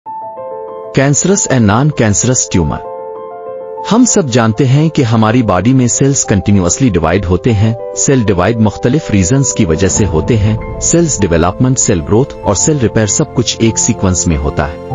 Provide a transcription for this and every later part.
Cancerous and non cancerous tumour. हम सब जानते हैं कि हमारी बॉडी में सेल्स कंटिन्यूअसली डिवाइड होते हैं। सेल डिवाइड मुख्तलिफ रीजंस की वजह से होते हैं। सेल्स डेवलपमेंट, सेल ग्रोथ और सेल रिपेयर सब कुछ एक सीक्वेंस में होता है।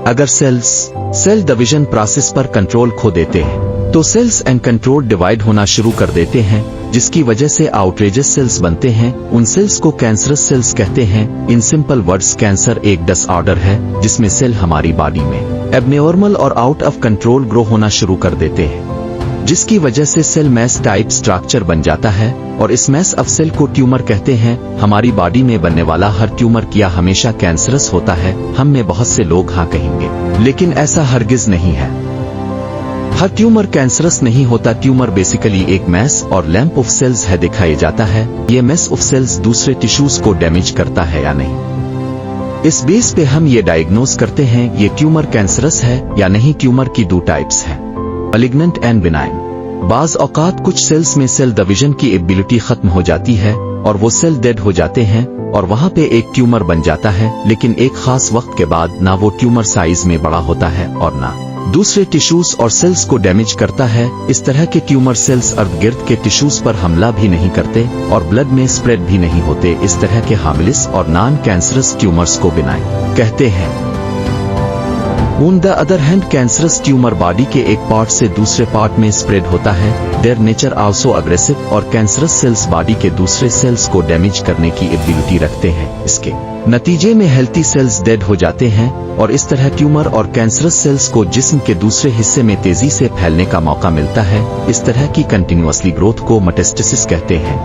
अगर सेल डिवीजन प्रोसेस पर कंट्रोल खो देते हैं तो सेल्स एंड कंट्रोल डिवाइड होना शुरू कर देते हैं, जिसकी वजह से आउटरेजेस सेल्स बनते हैं। उन सेल्स को कैंसरस सेल्स कहते हैं। इन सिंपल वर्ड्स, कैंसर एक डिसऑर्डर है जिसमें सेल हमारी बॉडी में एबनॉर्मल और आउट ऑफ कंट्रोल ग्रो होना शुरू कर देते हैं, जिसकी वजह से सेल मैस टाइप स्ट्रक्चर बन जाता है और इस मैस ऑफ सेल को ट्यूमर कहते हैं। हमारी बॉडी में बनने वाला हर ट्यूमर क्या हमेशा कैंसरस होता है? हम में बहुत से लोग हाँ कहेंगे, लेकिन ऐसा हरगिज नहीं है। हर ट्यूमर कैंसरस नहीं होता। ट्यूमर बेसिकली एक मैस और लैंप ऑफ सेल्स है। दिखाया जाता है ये मैस ऑफ सेल्स दूसरे टिश्यूज को डैमेज करता है या नहीं। इस बेस पे हम ये डायग्नोज करते हैं ये ट्यूमर कैंसरस है या नहीं। ट्यूमर की दो टाइप्स हैं, मैलिग्नेंट एंड बिनाइन। बाज औकात कुछ सेल्स में सेल डिवीजन की एबिलिटी खत्म हो जाती है और वो सेल डेड हो जाते हैं और वहां पे एक ट्यूमर बन जाता है, लेकिन एक खास वक्त के बाद ना वो ट्यूमर साइज में बड़ा होता है और ना दूसरे टिश्यूज और सेल्स को डैमेज करता है। इस तरह के ट्यूमर सेल्स अर्द गिर्द के टिश्यूज पर हमला भी नहीं करते और ब्लड में स्प्रेड भी नहीं होते। इस तरह के हार्मलेस और नॉन कैंसरस ट्यूमर्स को बिनाइन कहते हैं। On the other hand, cancerous tumour body के एक पार्ट से दूसरे पार्ट में स्प्रेड होता है। देयर नेचर आल्सो अग्रेसिव और कैंसरस सेल्स बॉडी के दूसरे सेल्स को डैमेज करने की एबिलिटी रखते हैं। इसके नतीजे में हेल्थी सेल्स डेड हो जाते हैं और इस तरह ट्यूमर और कैंसरस सेल्स को जिस्म के दूसरे हिस्से में तेजी से फैलने का मौका मिलता है। इस तरह की कंटिन्यूअसली ग्रोथ को मेटास्टेसिस कहते हैं।